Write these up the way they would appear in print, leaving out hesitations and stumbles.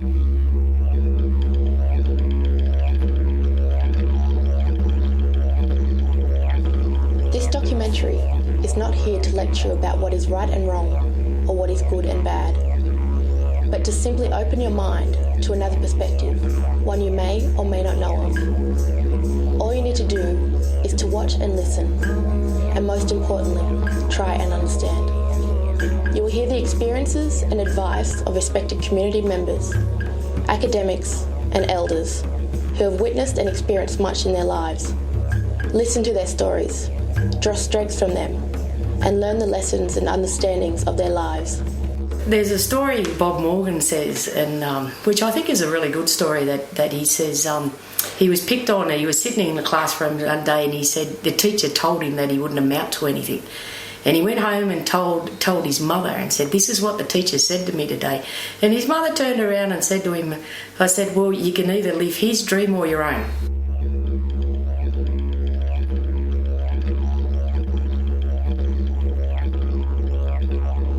This documentary is not here to lecture about what is right and wrong or what is good and bad, but to simply open your mind to another perspective, one you may or may not know of. All you need to do is to watch and listen, and most importantly, try and understand. You will hear the experiences and advice of respected community members, academics and elders who have witnessed and experienced much in their lives. Listen to their stories, draw strength from them, and learn the lessons and understandings of their lives. There's a story Bob Morgan says, and which I think is a really good story, that he says he was picked on. He was sitting in the classroom one day and he said the teacher told him that he wouldn't amount to anything. And he went home and told his mother and said, "This is what the teacher said to me today." And his mother turned around and said to him, I said, "Well, you can either live his dream or your own."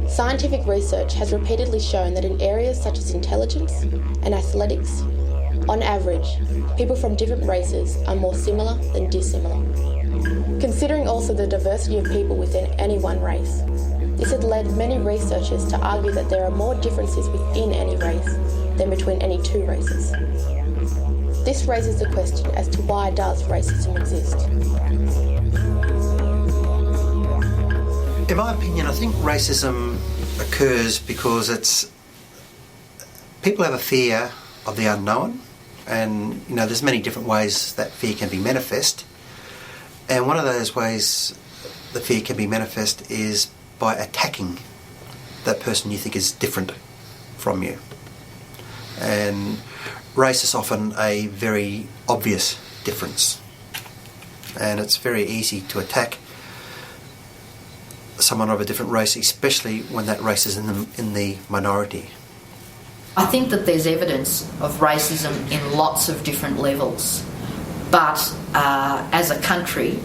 Scientific research has repeatedly shown that in areas such as intelligence and athletics, on average, people from different races are more similar than dissimilar. Considering also the diversity of people within any one race, this had led many researchers to argue that there are more differences within any race than between any two races. This raises the question as to why does racism exist? In my opinion, I think racism occurs because people have a fear of the unknown, and there's many different ways that fear can be manifest. And one of those ways the fear can be manifest is by attacking that person you think is different from you. And race is often a very obvious difference, and it's very easy to attack someone of a different race, especially when that race is in the minority. I think that there's evidence of racism in lots of different levels, but as a country,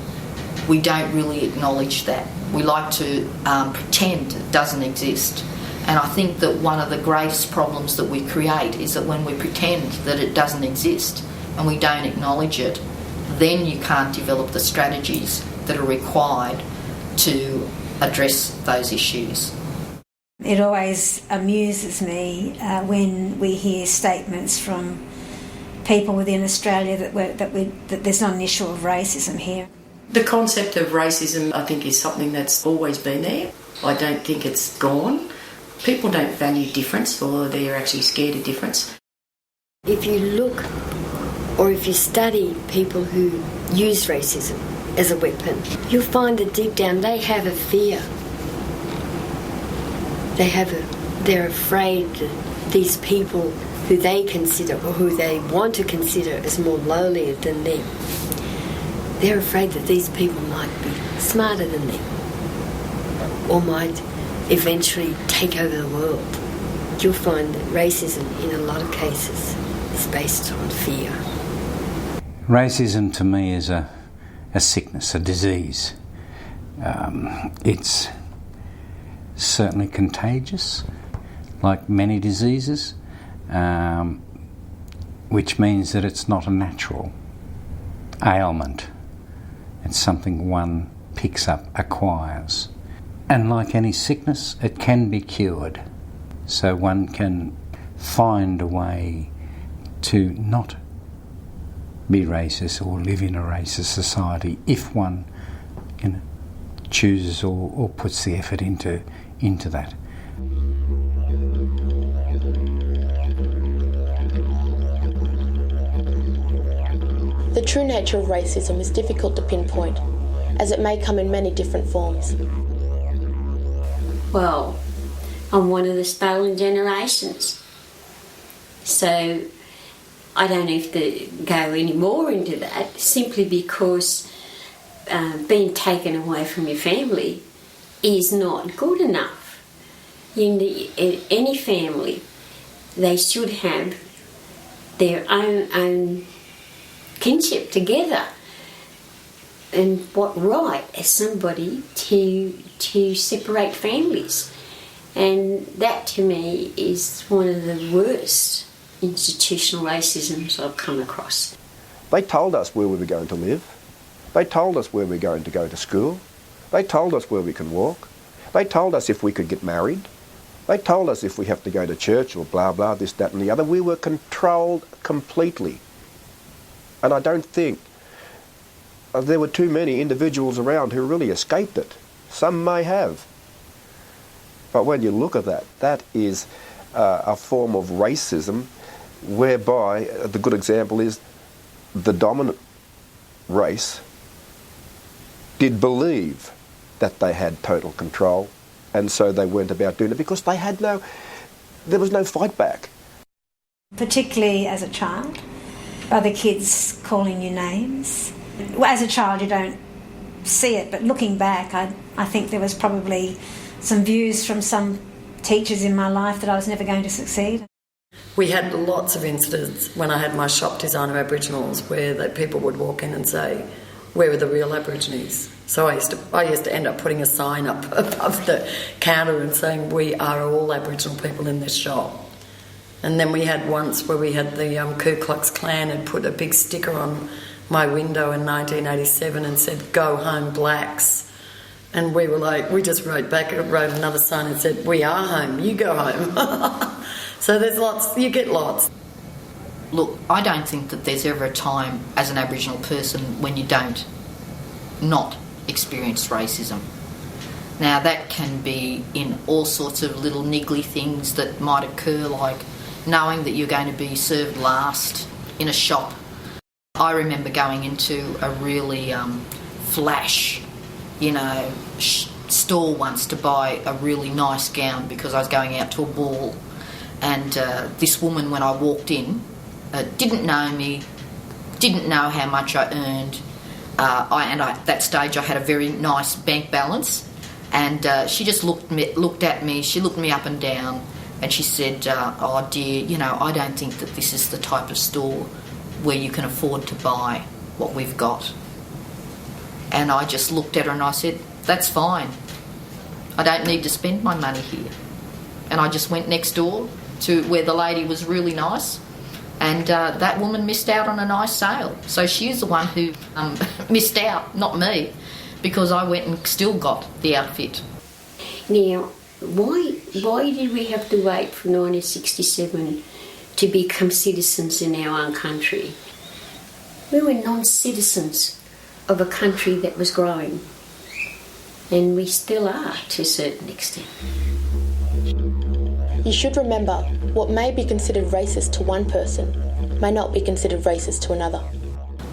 we don't really acknowledge that. We like to pretend it doesn't exist. And I think that one of the greatest problems that we create is that when we pretend that it doesn't exist and we don't acknowledge it, then you can't develop the strategies that are required to address those issues. It always amuses me when we hear statements from people within Australia that there's not an issue of racism here. The concept of racism, I think, is something that's always been there. I don't think it's gone. People don't value difference, or they're actually scared of difference. If you look or if you study people who use racism as a weapon, you'll find that deep down they have a fear. They're afraid that these people who they consider or who they want to consider as more lowly than them, they're afraid that these people might be smarter than them or might eventually take over the world. You'll find that racism in a lot of cases is based on fear. Racism to me is a sickness, a disease. It's certainly contagious, like many diseases, which means that it's not a natural ailment. It's something one picks up, acquires. And like any sickness, it can be cured. So one can find a way to not be racist or live in a racist society if one chooses or puts the effort into that. The true nature of racism is difficult to pinpoint, as it may come in many different forms. Well, I'm one of the stolen generations, so I don't have to go any more into that, simply because being taken away from your family is not good enough. In any family, they should have their own kinship together. And what right has somebody to separate families? And that to me is one of the worst institutional racisms I've come across. They told us where we were going to live. They told us where we're going to go to school. They told us where we can walk. They told us if we could get married. They told us if we have to go to church or blah, blah, this, that and the other. We were controlled completely. And I don't think there were too many individuals around who really escaped it. Some may have. But when you look at that, that is a form of racism whereby the good example is the dominant race did believe that they had total control, and so they went about doing it because there was no fight back. Particularly as a child, other kids calling you names. Well, as a child you don't see it, but looking back I think there was probably some views from some teachers in my life that I was never going to succeed. We had lots of incidents when I had my shop design of Aboriginals where people would walk in and say, "Where are the real Aborigines?" So I used to end up putting a sign up above the counter and saying, "We are all Aboriginal people in this shop." And then we had once where we had the Ku Klux Klan had put a big sticker on my window in 1987 and said, "Go home, blacks." And we were like, we just wrote another sign and said, "We are home, you go home." So there's lots, you get lots. Look, I don't think that there's ever a time as an Aboriginal person when you don't not experience racism. Now that can be in all sorts of little niggly things that might occur, like knowing that you're going to be served last in a shop. I remember going into a really flash, store once to buy a really nice gown because I was going out to a ball, and this woman, when I walked in, didn't know me, didn't know how much I earned. At that stage I had a very nice bank balance, and she just looked at me, she looked me up and down, and she said, "Oh dear, I don't think that this is the type of store where you can afford to buy what we've got." And I just looked at her and I said, "That's fine. I don't need to spend my money here." And I just went next door to where the lady was really nice, and that woman missed out on a nice sale. So she's the one who missed out, not me, because I went and still got the outfit. Now, why did we have to wait for 1967 to become citizens in our own country? We were non-citizens of a country that was growing, and we still are to a certain extent. You should remember, what may be considered racist to one person may not be considered racist to another.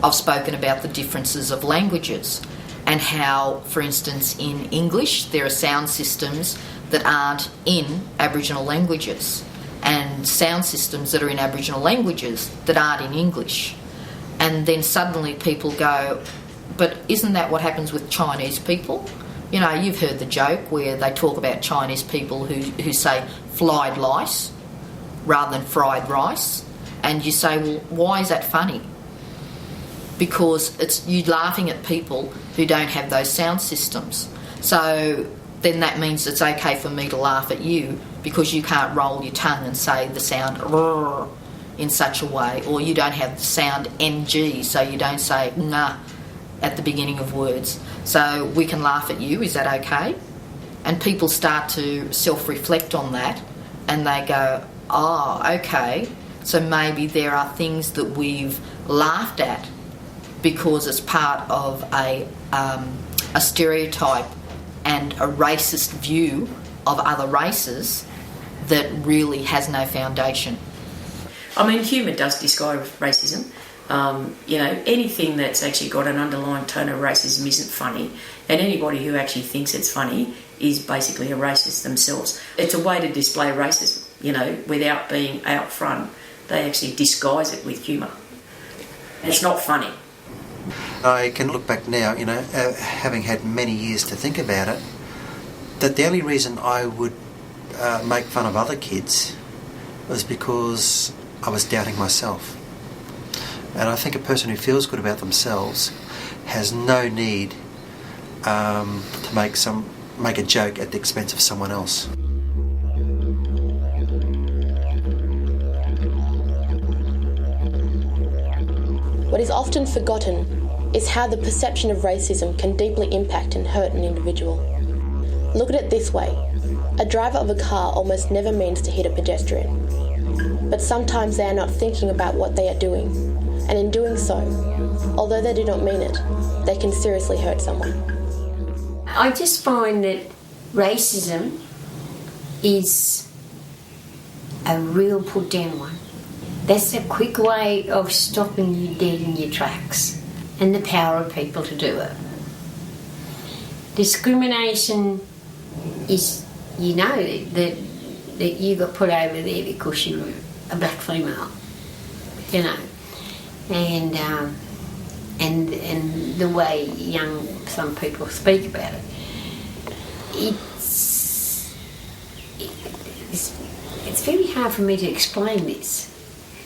I've spoken about the differences of languages and how, for instance, in English there are sound systems that aren't in Aboriginal languages, and sound systems that are in Aboriginal languages that aren't in English. And then suddenly people go, "But isn't that what happens with Chinese people?" You've heard the joke where they talk about Chinese people who say fried lice rather than fried rice. And you say, well, why is that funny? Because you're laughing at people who don't have those sound systems. So then that means it's okay for me to laugh at you because you can't roll your tongue and say the sound rrr in such a way, or you don't have the sound ng, so you don't say nah at the beginning of words. So we can laugh at you, is that okay? And people start to self-reflect on that, and they go, oh, okay, so maybe there are things that we've laughed at because it's part of a stereotype and a racist view of other races that really has no foundation. I mean, humour does disguise racism. Anything that's actually got an underlying tone of racism isn't funny, and anybody who actually thinks it's funny is basically a racist themselves. It's a way to display racism, without being out front. They actually disguise it with humour. It's not funny. I can look back now, having had many years to think about it, that the only reason I would make fun of other kids was because I was doubting myself. And I think a person who feels good about themselves has no need to make a joke at the expense of someone else. What is often forgotten is how the perception of racism can deeply impact and hurt an individual. Look at it this way. A driver of a car almost never means to hit a pedestrian. But sometimes they are not thinking about what they are doing, and in doing so, although they do not mean it, they can seriously hurt someone. I just find that racism is a real put down one. That's a quick way of stopping you dead in your tracks, and the power of people to do it. Discrimination is, you know, that you got put over there because you're a black female, you know, and the way some people speak about it, it's very hard for me to explain this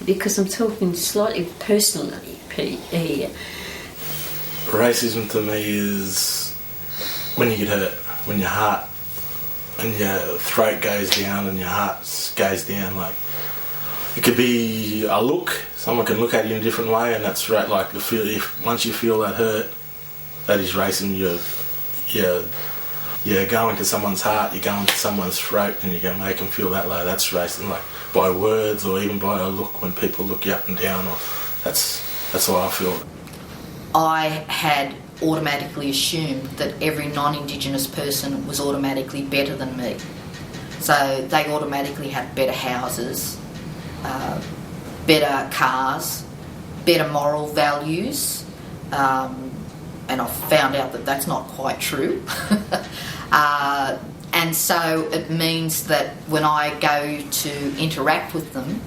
because I'm talking slightly personally here. Racism to me is when you get hurt, when your heart and your throat goes down and your heart goes down. Like, it could be a look. Someone can look at you in a different way, and that's right. Like, once you feel that hurt, that is racism. You're going to someone's heart, you're going to someone's throat, and you're going to make them feel that low. That's racism. Like, by words or even by a look, when people look you up and down. That's how I feel. I had automatically assumed that every non-Indigenous person was automatically better than me. So they automatically had better houses, better cars, better moral values, and I found out that that's not quite true. And so it means that when I go to interact with them,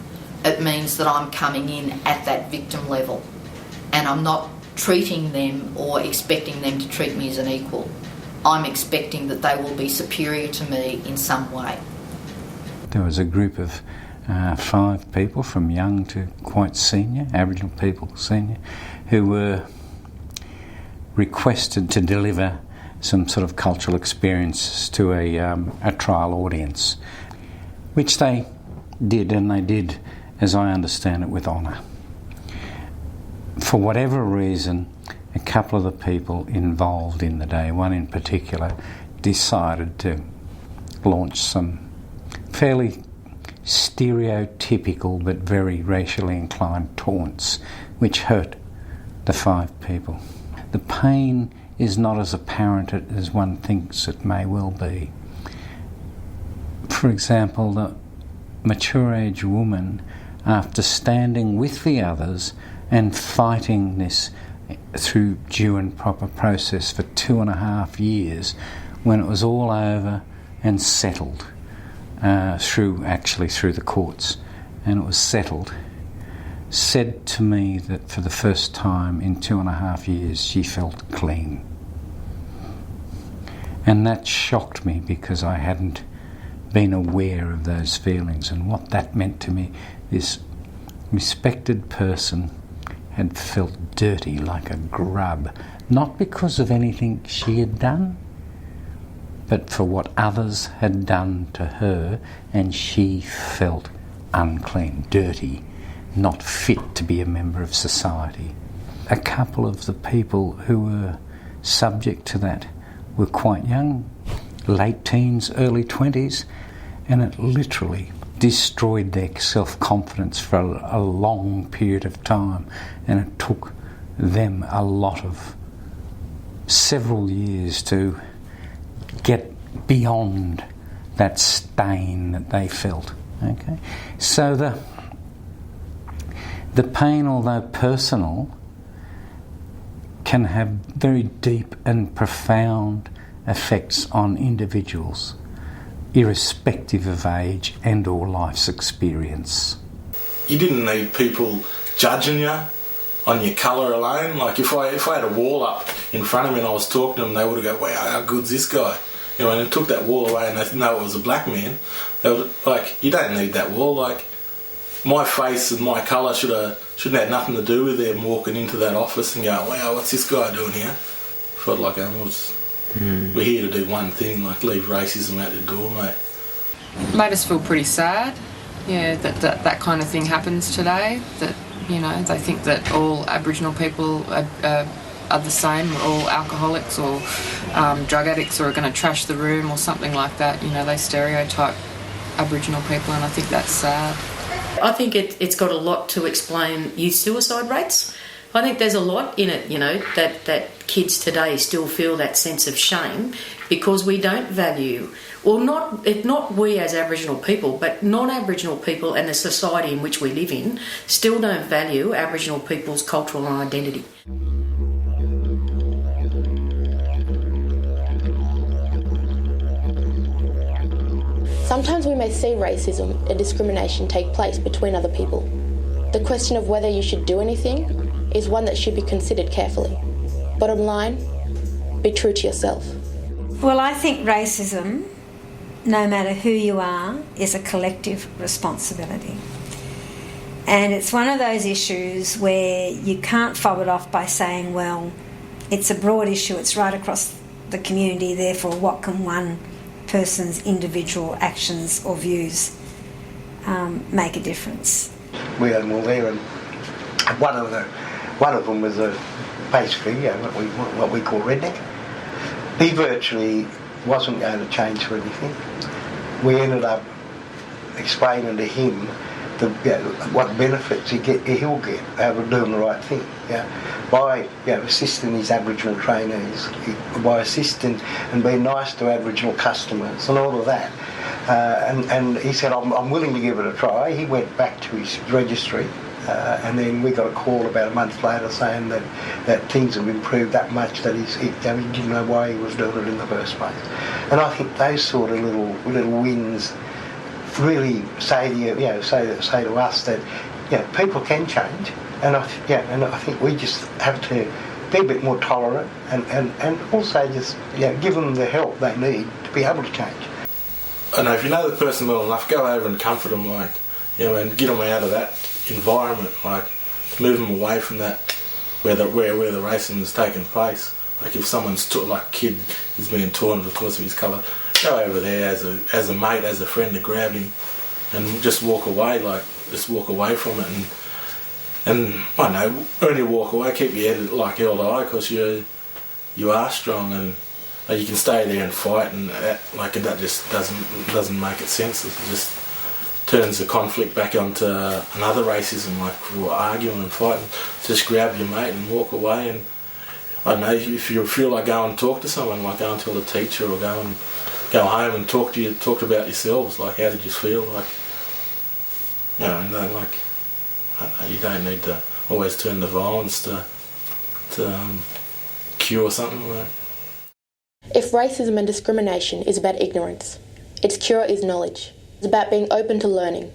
it means that I'm coming in at that victim level, and I'm not treating them or expecting them to treat me as an equal. I'm expecting that they will be superior to me in some way. There was a group of 5 people, from young to quite senior, Aboriginal people, senior, who were requested to deliver some sort of cultural experiences to a trial audience, which they did, and they did, as I understand it, with honour. For whatever reason, a couple of the people involved in the day, one in particular, decided to launch some fairly stereotypical but very racially inclined taunts, which hurt the 5 people. The pain is not as apparent as one thinks it may well be. For example, the mature age woman, after standing with the others and fighting this through due and proper process for 2.5 years, when it was all over and settled through the courts, and it was settled, said to me that for the first time in 2.5 years she felt clean. And that shocked me because I hadn't been aware of those feelings and what that meant to me. This respected person had felt dirty like a grub, not because of anything she had done, but for what others had done to her, and she felt unclean, dirty, not fit to be a member of society. A couple of the people who were subject to that were quite young, late teens, early 20s, and it literally destroyed their self-confidence for a long period of time, and it took them several years to get beyond that stain that they felt. Okay, so the pain, although personal, can have very deep and profound effects on individuals, irrespective of age and or life's experience. You didn't need people judging you on your colour alone. Like, if I had a wall up in front of me and I was talking to them, they would have go, wow, how good's this guy? You know, and it took that wall away and they know it was a black man. They would, like, you don't need that wall. Like, my face and my colour shouldn't have nothing to do with them walking into that office and go, wow, what's this guy doing here? Felt like we're here to do one thing, like leave racism out the door, mate. Made us feel pretty sad, yeah, that kind of thing happens today, that You know, they think that all Aboriginal people are the same, all alcoholics or drug addicts, or are going to trash the room or something like that. You know, they stereotype Aboriginal people, and I think that's sad. I think it's got a lot to explain youth suicide rates. I think there's a lot in it, you know, that kids today still feel that sense of shame because we don't value, or not we as Aboriginal people, but non-Aboriginal people and the society in which we live in still don't value Aboriginal people's cultural identity. Sometimes we may see racism and discrimination take place between other people. The question of whether you should do anything is one that should be considered carefully. Bottom line, be true to yourself. Well, I think racism, no matter who you are, is a collective responsibility. And it's one of those issues where you can't fob it off by saying, well, it's a broad issue, it's right across the community, therefore what can one person's individual actions or views make a difference? We had them all there, and one of them was basically, you know, what we call redneck. He virtually wasn't going to change for anything. We ended up explaining to him what benefits he'll get out of doing the right thing. By assisting his Aboriginal trainees, by assisting and being nice to Aboriginal customers and all of that. And he said, I'm willing to give it a try. He went back to his registry, and then we got a call about a month later saying that things have improved that much that he didn't know why he was doing it in the first place. And I think those sort of little wins really say to us that people can change, and I think we just have to be a bit more tolerant and also just give them the help they need to be able to change. I know if you know the person well enough, go over and comfort them, and get them out of that environment, move them away from that where the racism is taking place. Like if someone's like a kid is being taunted because of his colour, go over there as a mate, as a friend, to grab him and just walk away, from it, and I know, only walk away, keep your head held high, because you are strong, and you can stay there and fight, and that just doesn't make it sense. It just turns the conflict back onto another racism, we're arguing and fighting. Just grab your mate and walk away, and I don't know, if you feel like go and talk to someone, go and tell the teacher, or go home and talk about yourselves, how did you feel, you don't need to always turn to violence to cure something. If racism and discrimination is about ignorance, its cure is knowledge. It's about being open to learning,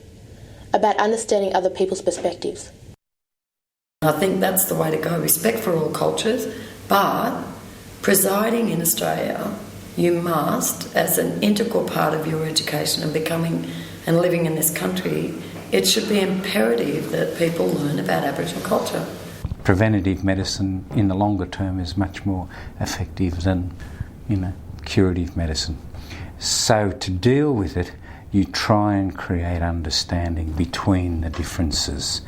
about understanding other people's perspectives. I think that's the way to go, respect for all cultures, but presiding in Australia, you must, as an integral part of your education and becoming and living in this country, it should be imperative that people learn about Aboriginal culture. Preventative medicine in the longer term is much more effective than, curative medicine. So to deal with it, you try and create understanding between the differences.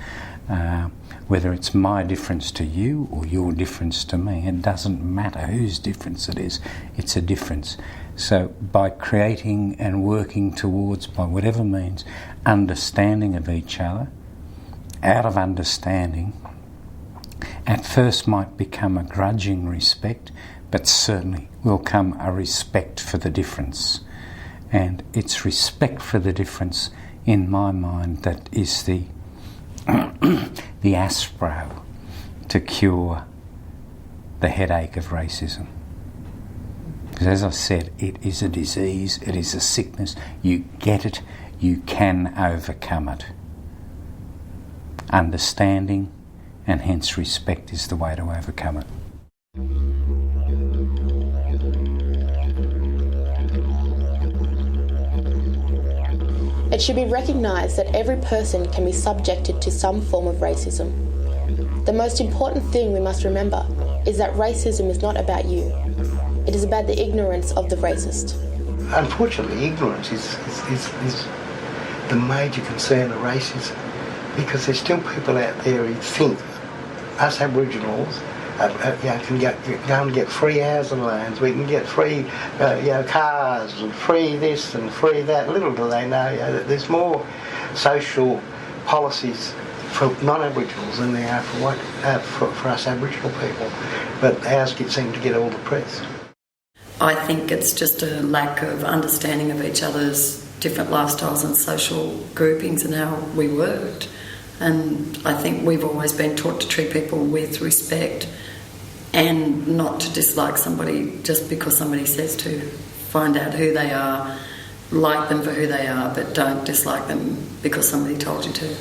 Whether it's my difference to you or your difference to me, it doesn't matter whose difference it is, it's a difference. So by creating and working towards, by whatever means, understanding of each other, out of understanding, at first might become a grudging respect, but certainly will come a respect for the difference. And it's respect for the difference, in my mind, that is the aspro to cure the headache of racism. Because as I said, it is a disease, it is a sickness. You get it, you can overcome it. Understanding and hence respect is the way to overcome it. It should be recognised that every person can be subjected to some form of racism. The most important thing we must remember is that racism is not about you. It is about the ignorance of the racist. Unfortunately, ignorance is the major concern of racism. because there's still people out there who think us Aboriginals can go and get free housing loans, we can get free cars and free this and free that. Little do they know that there's more social policies for non-Aboriginals than there are for us Aboriginal people, but ours seem to get all the press. I think it's just a lack of understanding of each other's different lifestyles and social groupings and how we worked. And I think we've always been taught to treat people with respect and not to dislike somebody just because somebody says to. Find out who they are, like them for who they are, but don't dislike them because somebody told you to.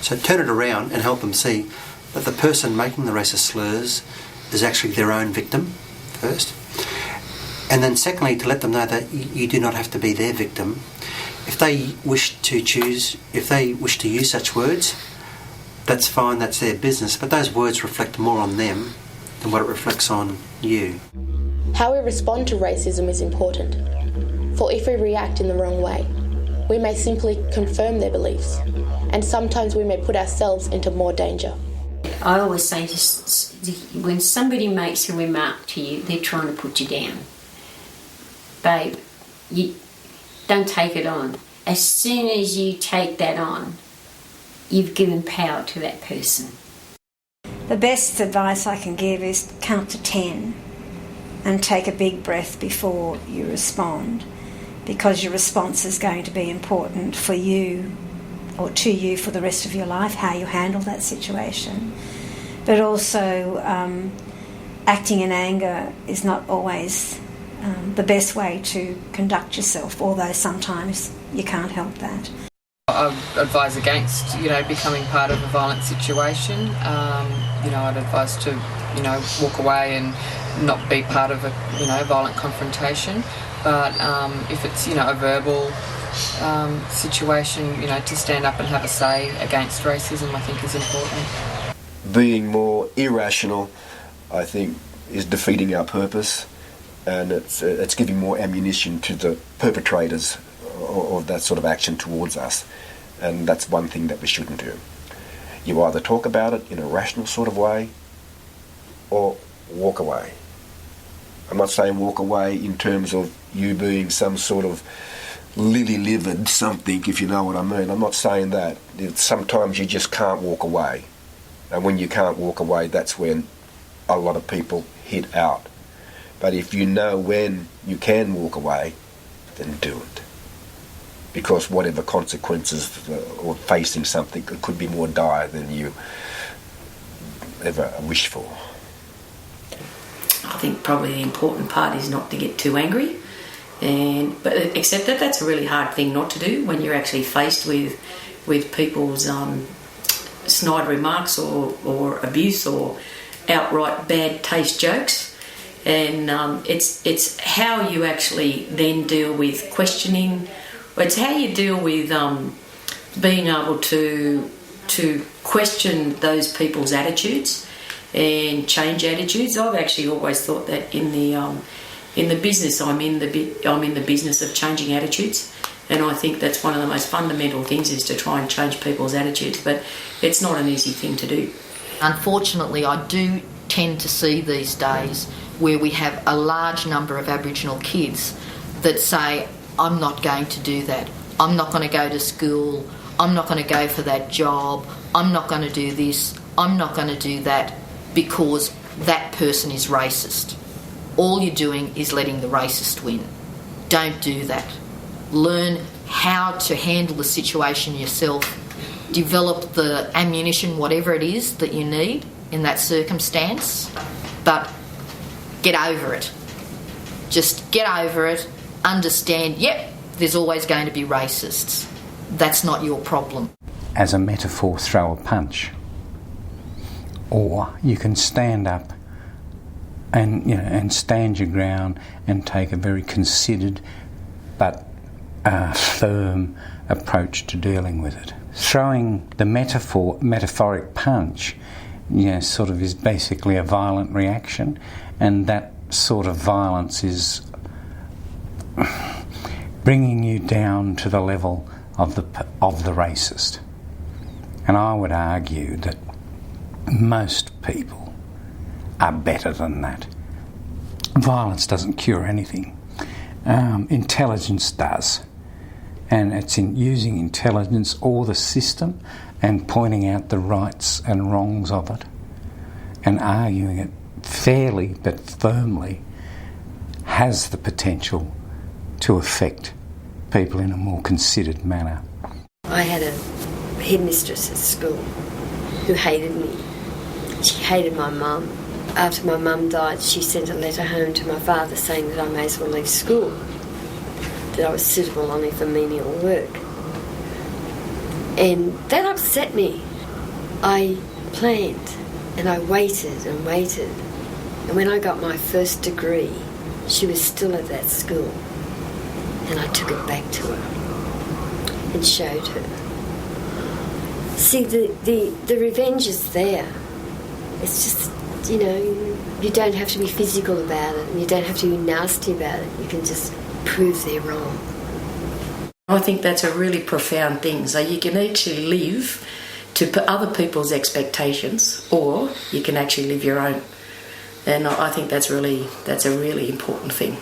So turn it around and help them see that the person making the racist slurs is actually their own victim first. And then secondly, to let them know that you do not have to be their victim. If they wish to use such words, that's fine, that's their business, but those words reflect more on them than what it reflects on you. How we respond to racism is important, for if we react in the wrong way, we may simply confirm their beliefs, and sometimes we may put ourselves into more danger. I always say when somebody makes a remark to you, they're trying to put you down. Babe, you don't take it on. As soon as you take that on, you've given power to that person. The best advice I can give is count to 10 and take a big breath before you respond, because your response is going to be important for you or to you for the rest of your life, how you handle that situation. But also acting in anger is not always the best way to conduct yourself, although sometimes you can't help that. I advise against, becoming part of a violent situation. I'd advise to, walk away and not be part of a, violent confrontation. But if it's, a verbal situation, to stand up and have a say against racism, I think is important. Being more irrational, I think, is defeating our purpose, and it's giving more ammunition to the perpetrators of that sort of action towards us, and that's one thing that we shouldn't do. You either talk about it in a rational sort of way or walk away. I'm not saying walk away in terms of you being some sort of lily-livered something, if you know what I mean. I'm not saying that. Sometimes you just can't walk away, and when you can't walk away, that's when a lot of people hit out. But if you know when you can walk away, then do it. Because whatever consequences or facing something could be more dire than you ever wish for. I think probably the important part is not to get too angry, but except that that's a really hard thing not to do when you're actually faced with people's snide remarks or abuse or outright bad taste jokes. And it's how you actually then deal with questioning. It's how you deal with being able to question those people's attitudes and change attitudes. I've actually always thought that in the business I'm in the business of changing attitudes, and I think that's one of the most fundamental things is to try and change people's attitudes. But it's not an easy thing to do. Unfortunately, I do tend to see these days where we have a large number of Aboriginal kids that say, I'm not going to do that. I'm not going to go to school. I'm not going to go for that job. I'm not going to do this. I'm not going to do that because that person is racist. All you're doing is letting the racist win. Don't do that. Learn how to handle the situation yourself. Develop the ammunition, whatever it is that you need in that circumstance, but get over it. Just get over it. Understand, there's always going to be racists. That's not your problem. As a metaphor, throw a punch. Or you can stand up and stand your ground and take a very considered but firm approach to dealing with it. Throwing the metaphoric punch, sort of is basically a violent reaction, and that sort of violence is bringing you down to the level of the racist. And I would argue that most people are better than that. Violence doesn't cure anything. Intelligence does. And it's in using intelligence or the system and pointing out the rights and wrongs of it and arguing it fairly but firmly has the potential to affect people in a more considered manner. I had a headmistress at school who hated me. She hated my mum. After my mum died, she sent a letter home to my father saying that I may as well leave school, that I was suitable only for menial work. And that upset me. I planned and I waited and waited. And when I got my first degree, she was still at that school. And I took it back to her and showed her. See, the revenge is there. It's just, you know, you don't have to be physical about it and you don't have to be nasty about it. You can just prove they're wrong. I think that's a really profound thing. So you can actually live to other people's expectations, or you can actually live your own. And I think that's a really important thing.